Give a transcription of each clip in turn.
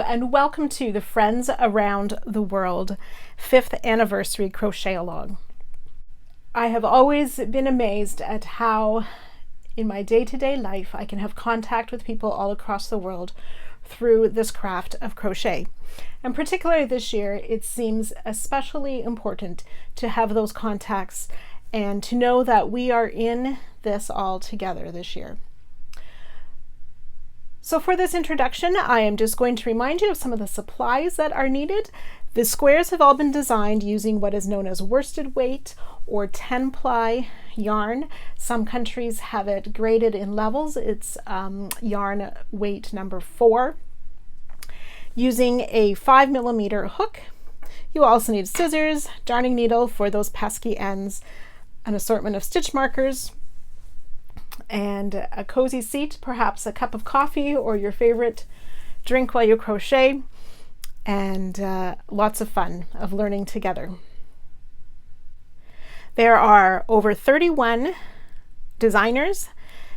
and welcome to the Friends Around the World 5th Anniversary Crochet Along. I have always been amazed at how in my day-to-day life I can have contact with people all across the world through this craft of crochet. And particularly this year, it seems especially important to have those contacts and to know that we are in this all together this year. So for this introduction, I am just going to remind you of some of the supplies that are needed. The squares have all been designed using what is known as worsted weight or 10-ply yarn. Some countries have it graded in levels. It's yarn weight number 4. Using a 5mm hook. You also need scissors, darning needle for those pesky ends, an assortment of stitch markers, and a cozy seat, perhaps a cup of coffee or your favorite drink while you crochet, and lots of fun of learning together. There are over 31 designers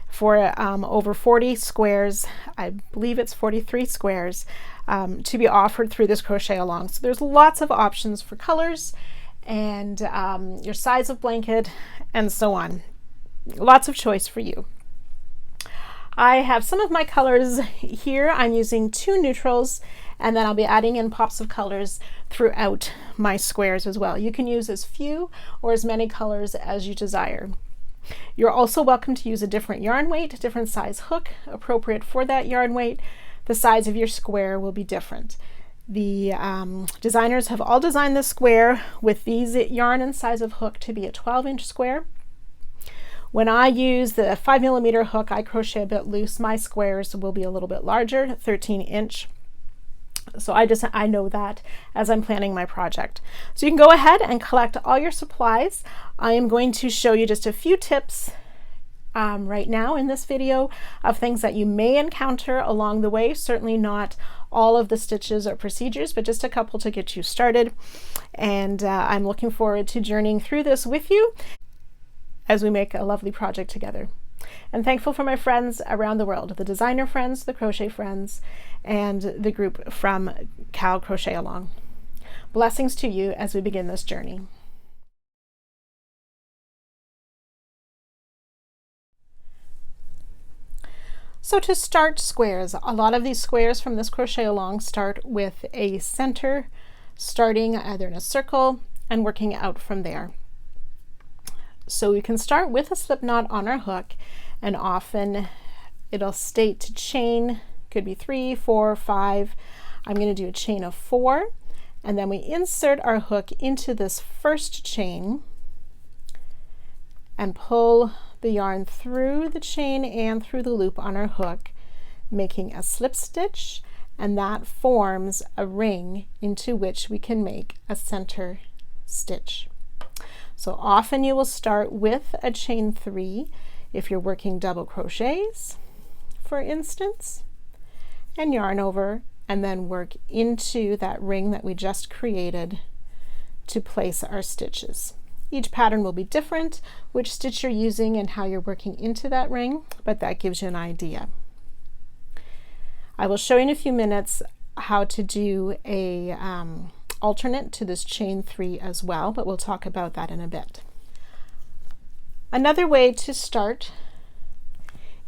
for over 40 squares. I believe it's 43 squares to be offered through this crochet along. So there's lots of options for colors and your size of blanket and so on. Lots of choice for you. I have some of my colors here. I'm using 2 neutrals, and then I'll be adding in pops of colors throughout my squares as well. You can use as few or as many colors as you desire. You're also welcome to use a different yarn weight, different size hook appropriate for that yarn weight. The size of your square will be different. The designers have all designed the square with these yarn and size of hook to be a 12-inch square. When I use the 5mm hook, I crochet a bit loose. My squares will be a little bit larger, 13-inch. So I know that as I'm planning my project. So you can go ahead and collect all your supplies. I am going to show you just a few tips right now in this video of things that you may encounter along the way. Certainly not all of the stitches or procedures, but just a couple to get you started. And I'm looking forward to journeying through this with you as we make a lovely project together. And thankful for my friends around the world, the designer friends, the crochet friends, and the group from Cal Crochet Along. Blessings to you as we begin this journey. So to start squares, a lot of these squares from this crochet along start with a center, starting either in a circle and working out from there. So we can start with a slip knot on our hook, and often it'll state to chain, could be 3, 4, 5. I'm going to do a chain of 4, and then we insert our hook into this first chain and pull the yarn through the chain and through the loop on our hook, making a slip stitch, and that forms a ring into which we can make a center stitch. So often you will start with a chain 3 if you're working double crochets, for instance, and yarn over, and then work into that ring that we just created to place our stitches. Each pattern will be different, which stitch you're using and how you're working into that ring, but that gives you an idea. I will show you in a few minutes how to do a alternate to this chain 3 as well, but we'll talk about that in a bit. Another way to start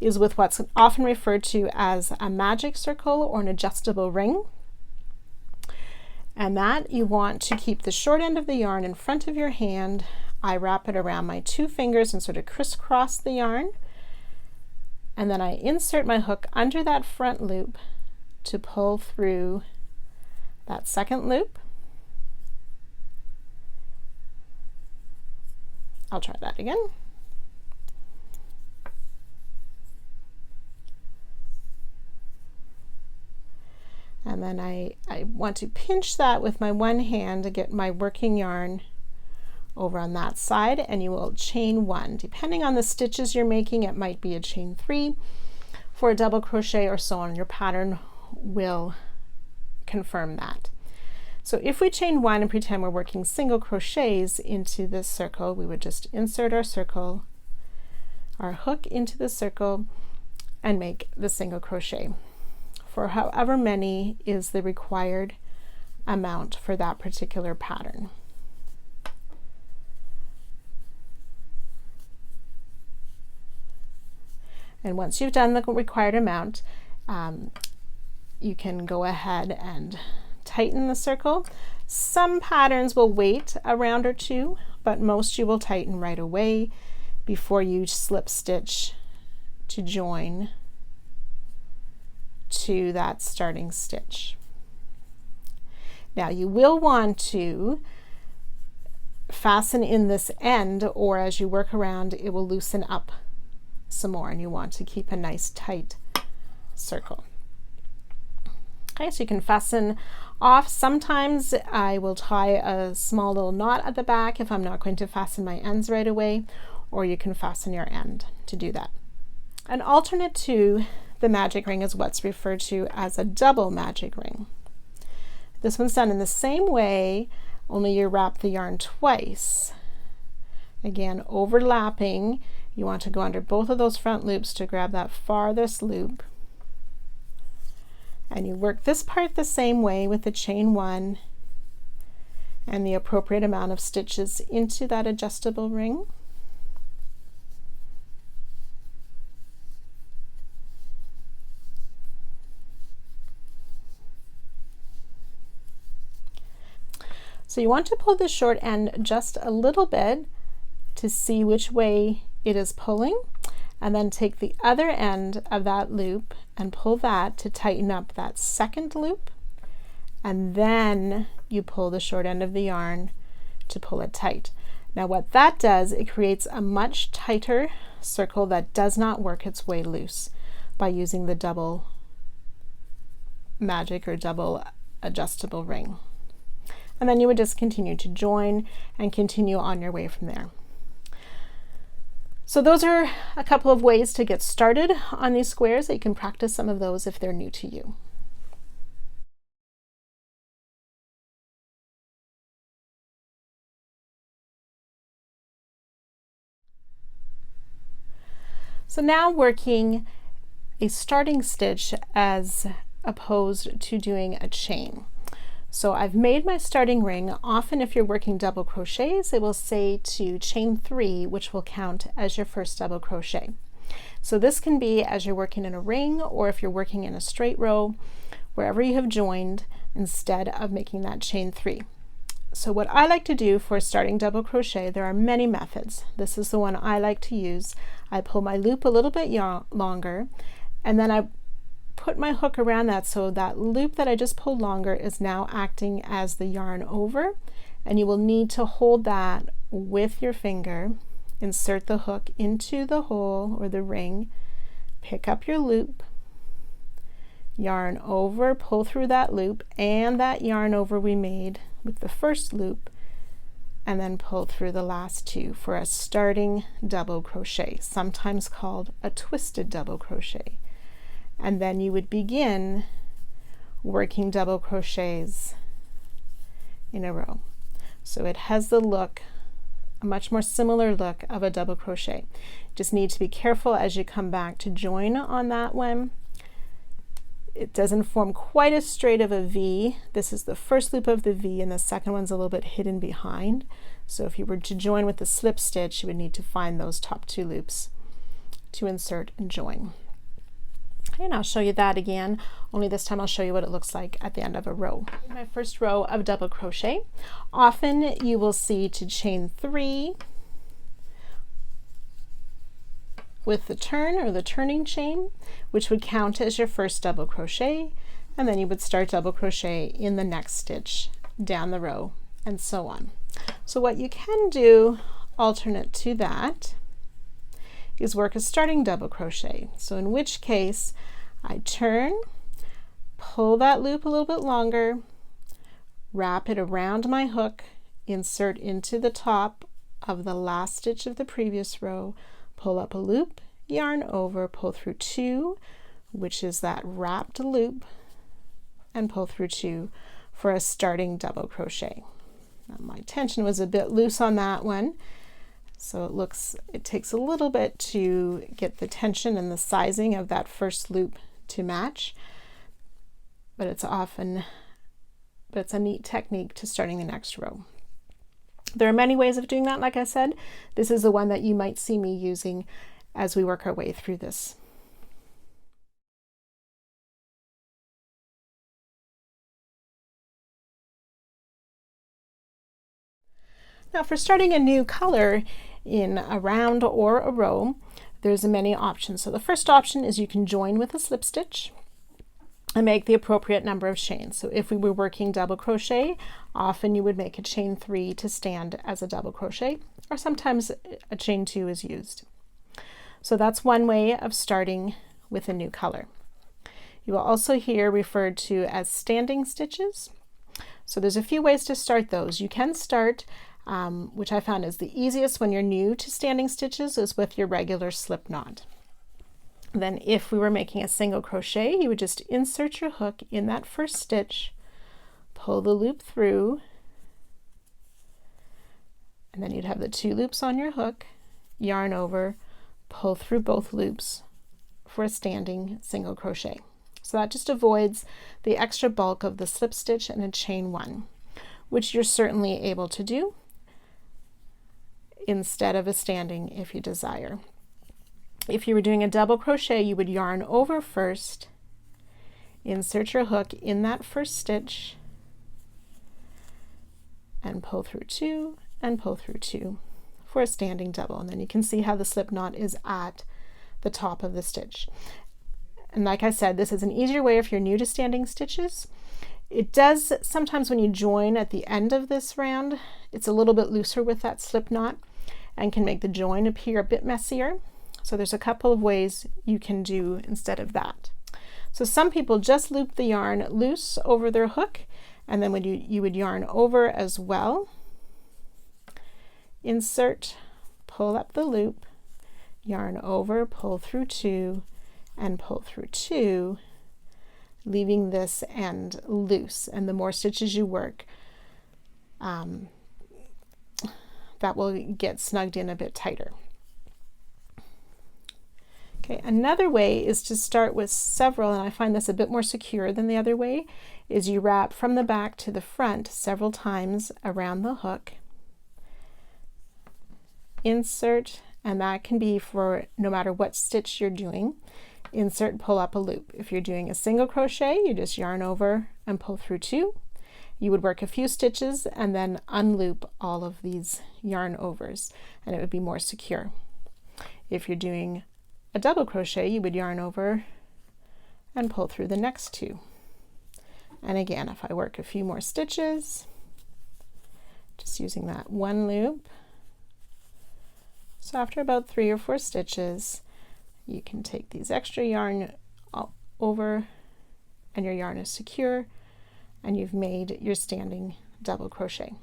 is with what's often referred to as a magic circle or an adjustable ring. And that you want to keep the short end of the yarn in front of your hand. I wrap it around my 2 fingers and sort of crisscross the yarn. And then I insert my hook under that front loop to pull through that second loop. I'll try that again. And then I want to pinch that with my one hand to get my working yarn over on that side, and you will chain 1. Depending on the stitches you're making, it might be a chain 3 for a double crochet or so on. Your pattern will confirm that. So if we chain 1 and pretend we're working single crochets into this circle, we would just insert our circle, our hook into the circle, and make the single crochet. for however many is the required amount for that particular pattern. And once you've done the required amount, you can go ahead and tighten the circle. Some patterns will wait a round or two, but most you will tighten right away before you slip stitch to join to that starting stitch. Now you will want to fasten in this end, or as you work around it will loosen up some more, and you want to keep a nice tight circle. Okay, so you can fasten off. Sometimes I will tie a small little knot at the back if I'm not going to fasten my ends right away, or you can fasten your end to do that. An alternate to the magic ring is what's referred to as a double magic ring. This one's done in the same way, only you wrap the yarn twice. Again, overlapping. You want to go under both of those front loops to grab that farthest loop. And you work this part the same way with the chain 1 and the appropriate amount of stitches into that adjustable ring. So you want to pull the short end just a little bit to see which way it is pulling, and then take the other end of that loop and pull that to tighten up that second loop, and then you pull the short end of the yarn to pull it tight. Now what that does, it creates a much tighter circle that does not work its way loose by using the double magic or double adjustable ring. And then you would just continue to join and continue on your way from there. So those are a couple of ways to get started on these squares. You can practice some of those if they're new to you. So now working a starting stitch as opposed to doing a chain. So I've made my starting ring. Often if you're working double crochets, it will say to chain 3, which will count as your first double crochet. So this can be as you're working in a ring, or if you're working in a straight row, wherever you have joined, instead of making that chain 3. So what I like to do for starting double crochet, there are many methods. This is the one I like to use. I pull my loop a little bit longer, and then I put my hook around that, so that loop that I just pulled longer is now acting as the yarn over, and you will need to hold that with your finger. Insert the hook into the hole or the ring, pick up your loop, yarn over, pull through that loop and that yarn over we made with the first loop, and then pull through the last 2 for a starting double crochet, sometimes called a twisted double crochet. And then you would begin working double crochets in a row. So it has the look, a much more similar look of a double crochet. Just need to be careful as you come back to join on that one. It doesn't form quite as straight of a V. This is the first loop of the V, and the second one's a little bit hidden behind. So if you were to join with the slip stitch, you would need to find those top 2 loops to insert and join. And I'll show you that again, only this time I'll show you what it looks like at the end of a row. My first row of double crochet. Often you will see to chain 3 with the turn or the turning chain, which would count as your first double crochet, and then you would start double crochet in the next stitch down the row, and so on. So what you can do alternate to that is work a starting double crochet. So in which case I turn, pull that loop a little bit longer, wrap it around my hook, insert into the top of the last stitch of the previous row, pull up a loop, yarn over, pull through 2, which is that wrapped loop, and pull through 2 for a starting double crochet. Now my tension was a bit loose on that one, so it takes a little bit to get the tension and the sizing of that first loop to match, but it's a neat technique to starting the next row. There are many ways of doing that. Like I said, this is the one that you might see me using as we work our way through this. Now for starting a new color in a round or a row, there's many options. So the first option is you can join with a slip stitch and make the appropriate number of chains. So if we were working double crochet, often you would make a chain 3 to stand as a double crochet, or sometimes a chain 2 is used. So that's one way of starting with a new color. You will also hear referred to as standing stitches. So there's a few ways to start those. You can start, which I found is the easiest when you're new to standing stitches, is with your regular slip knot. Then if we were making a single crochet, you would just insert your hook in that first stitch, pull the loop through, and then you'd have the 2 loops on your hook, yarn over, pull through both loops for a standing single crochet. So that just avoids the extra bulk of the slip stitch and a chain 1, which you're certainly able to do instead of a standing if you desire. If you were doing a double crochet, you would yarn over first, insert your hook in that first stitch, and pull through 2 and pull through 2 for a standing double. And then you can see how the slip knot is at the top of the stitch. And like I said, this is an easier way if you're new to standing stitches. It does sometimes when you join at the end of this round, it's a little bit looser with that slip knot and can make the join appear a bit messier. So there's a couple of ways you can do instead of that. So some people just loop the yarn loose over their hook, and then when you would yarn over as well, insert, pull up the loop, yarn over, pull through 2, and pull through 2, leaving this end loose. And the more stitches you work, that will get snugged in a bit tighter. Okay, another way is to start with several, and I find this a bit more secure than the other way, is you wrap from the back to the front several times around the hook, insert, and that can be for no matter what stitch you're doing, insert, pull up a loop. If you're doing a single crochet, you just yarn over and pull through 2. You would work a few stitches and then unloop all of these yarn overs, and it would be more secure. If you're doing a double crochet, you would yarn over and pull through the next 2. And again, if I work a few more stitches, just using that 1 loop. So after about 3 or 4 stitches, you can take these extra yarn over and your yarn is secure and you've made your standing double crochet.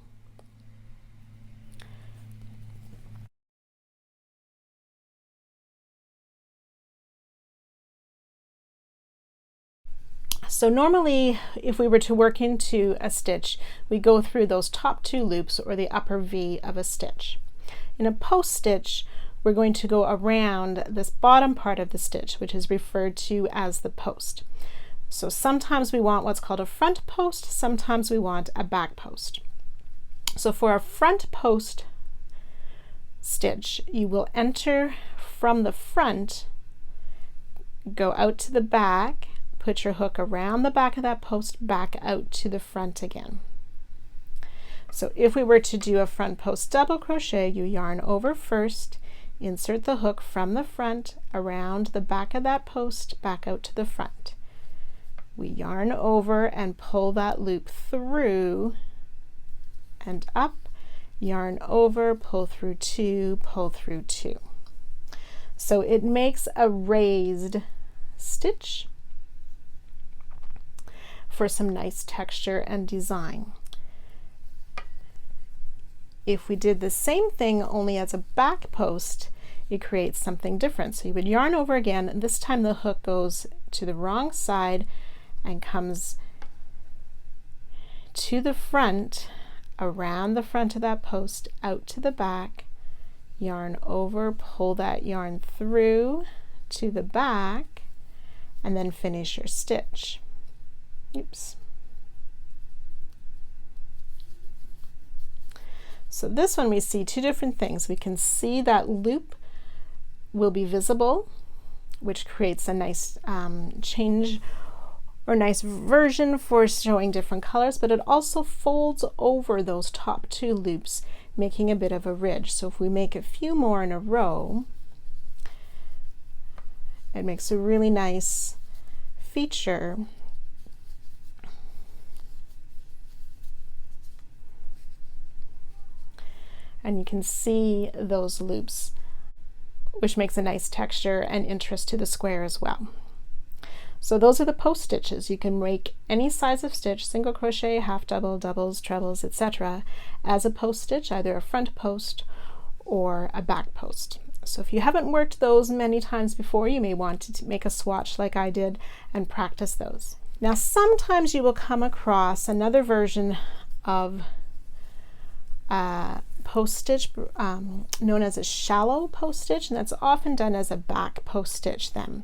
So normally, if we were to work into a stitch, we go through those top 2 loops or the upper V of a stitch. In a post stitch, we're going to go around this bottom part of the stitch, which is referred to as the post. So sometimes we want what's called a front post, sometimes we want a back post. So for a front post stitch, you will enter from the front, go out to the back, put your hook around the back of that post, back out to the front again. So if we were to do a front post double crochet, you yarn over first, insert the hook from the front around the back of that post, back out to the front. We yarn over and pull that loop through and up, yarn over, pull through 2, pull through 2. So it makes a raised stitch for some nice texture and design. If we did the same thing only as a back post, it creates something different. So you would yarn over again, and this time the hook goes to the wrong side and comes to the front, around the front of that post, out to the back, yarn over, pull that yarn through to the back, and then finish your stitch. Oops. So this one we see two different things. We can see that loop will be visible, which creates a nice change or nice version for showing different colors, but it also folds over those top two loops, making a bit of a ridge. So if we make a few more in a row, it makes a really nice feature. And you can see those loops, which makes a nice texture and interest to the square as well. So those are the post stitches. You can make any size of stitch, single crochet, half double, doubles, trebles, etc., as a post stitch, either a front post or a back post. So if you haven't worked those many times before, you may want to make a swatch like I did and practice those. Now sometimes you will come across another version of post stitch known as a shallow post stitch, and that's often done as a back post stitch then.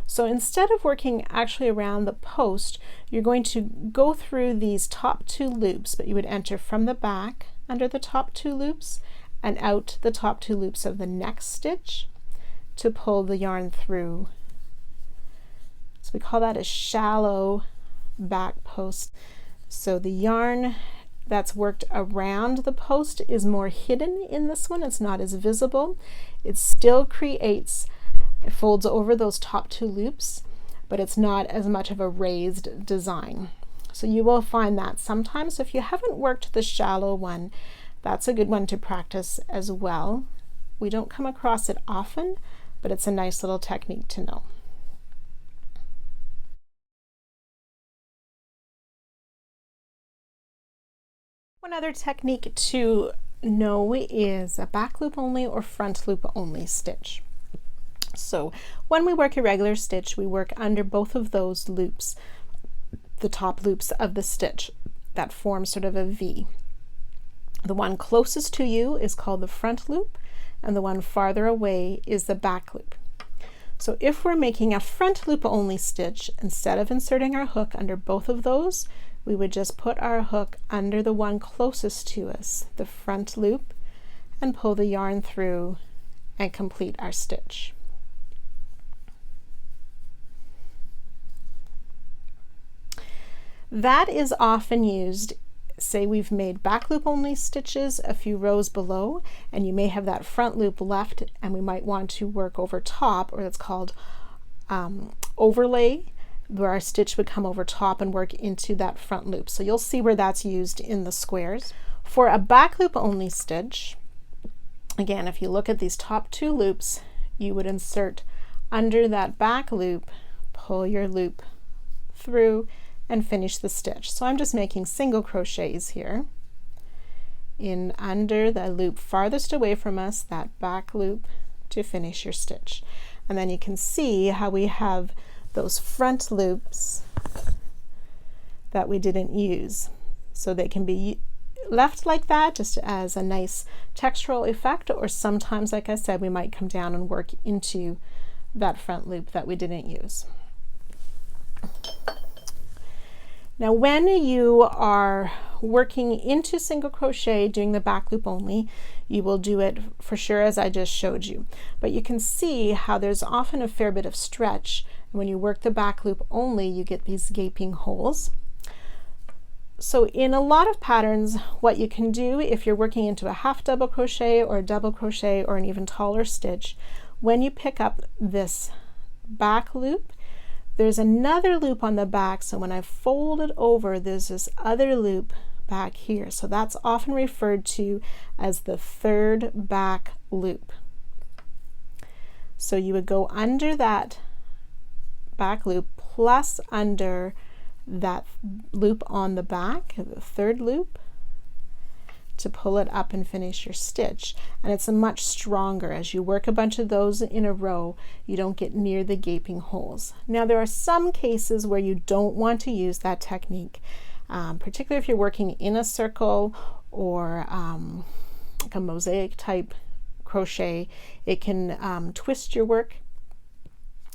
So instead of working actually around the post, you're going to go through these top two loops, but you would enter from the back under the top two loops and out the top two loops of the next stitch to pull the yarn through. So we call that a shallow back post. So the yarn that's worked around the post is more hidden in this one. It's not as visible. It still creates, it folds over those top two loops, but it's not as much of a raised design. So you will find that sometimes. If you haven't worked the shallow one, that's a good one to practice as well. We don't come across it often, but it's a nice little technique to know. One other technique to know is a back loop only or front loop only stitch. So when we work a regular stitch, we work under both of those loops, the top loops of the stitch that form sort of a V. The one closest to you is called the front loop, and the one farther away is the back loop. So if we're making a front loop only stitch, instead of inserting our hook under both of those, we would just put our hook under the one closest to us, the front loop, and pull the yarn through and complete our stitch. That is often used, say we've made back loop only stitches a few rows below, and you may have that front loop left, and we might want to work over top, or it's called overlay, where our stitch would come over top and work into that front loop. So you'll see where that's used in the squares. For a back loop only stitch, again, if you look at these top two loops, you would insert under that back loop, pull your loop through, and finish the stitch. So I'm just making single crochets here in under the loop farthest away from us, that back loop, to finish your stitch. And then you can see how we have those front loops that we didn't use. So they can be left like that just as a nice textural effect, or sometimes, like I said, we might come down and work into that front loop that we didn't use. Now when you are working into single crochet doing the back loop only, you will do it for sure as I just showed you, but you can see how there's often a fair bit of stretch. When you work the back loop only, you get these gaping holes. So in a lot of patterns, what you can do if you're working into a half double crochet or a double crochet or an even taller stitch, when you pick up this back loop, there's another loop on the back, so when I fold it over, there's this other loop back here. So that's often referred to as the third back loop. So you would go under that back loop plus under that loop on the back, the third loop, to pull it up and finish your stitch. And it's a much stronger. As you work a bunch of those in a row, you don't get near the gaping holes. Now there are some cases where you don't want to use that technique, particularly if you're working in a circle or like a mosaic type crochet. It can twist your work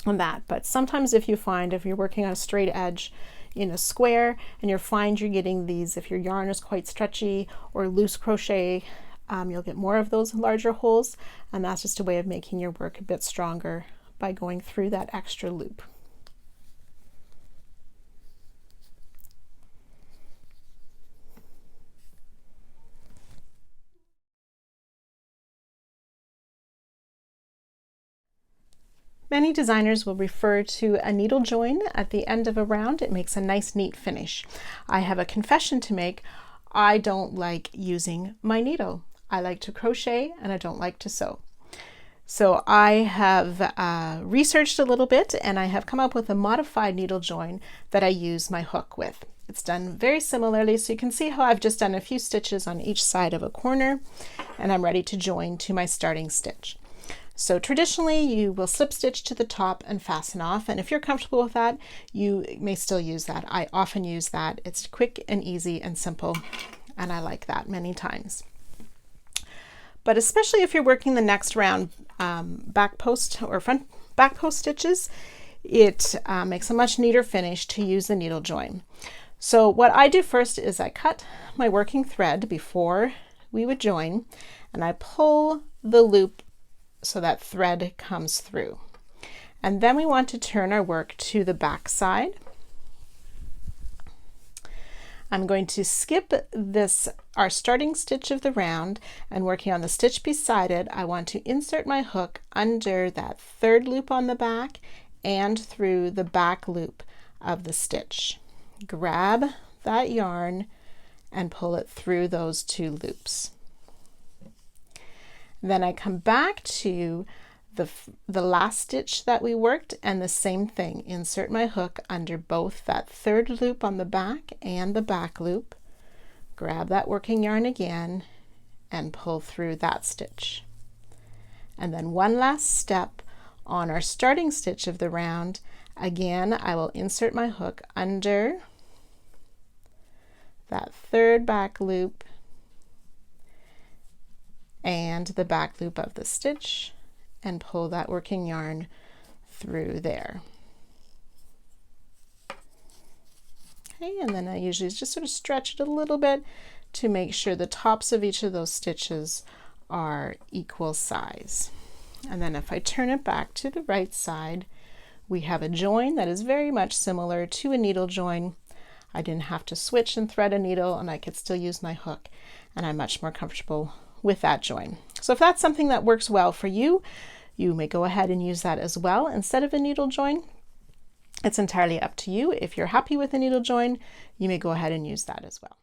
on that. But sometimes if you find if you're working on a straight edge, in a square, and you'll find you're getting these, if your yarn is quite stretchy or loose crochet, you'll get more of those larger holes, and that's just a way of making your work a bit stronger by going through that extra loop. Many designers will refer to a needle join at the end of a round. It makes a nice neat finish. I have a confession to make. I don't like using my needle. I like to crochet and I don't like to sew. So I have researched a little bit, and I have come up with a modified needle join that I use my hook with. It's done very similarly, so you can see how I've just done a few stitches on each side of a corner, and I'm ready to join to my starting stitch. So traditionally you will slip stitch to the top and fasten off, and if you're comfortable with that, you may still use that. I often use that. It's quick and easy and simple, and I like that many times. But especially if you're working the next round back post or front back post stitches, it makes a much neater finish to use the needle join. So what I do first is I cut my working thread before we would join, and I pull the loop so that thread comes through. And then we want to turn our work to the back side. I'm going to skip this, our starting stitch of the round, and working on the stitch beside it, I want to insert my hook under that third loop on the back and through the back loop of the stitch. Grab that yarn and pull it through those two loops. Then I come back to the last stitch that we worked, and the same thing, insert my hook under both that third loop on the back and the back loop, grab that working yarn again and pull through that stitch. And then one last step on our starting stitch of the round, again I will insert my hook under that third back loop and the back loop of the stitch and pull that working yarn through there. Okay, and then I usually just sort of stretch it a little bit to make sure the tops of each of those stitches are equal size. And then if I turn it back to the right side, we have a join that is very much similar to a needle join. I didn't have to switch and thread a needle, and I could still use my hook, and I'm much more comfortable with that join. So if that's something that works well for you, you may go ahead and use that as well instead of a needle join. It's entirely up to you. If you're happy with a needle join, you may go ahead and use that as well.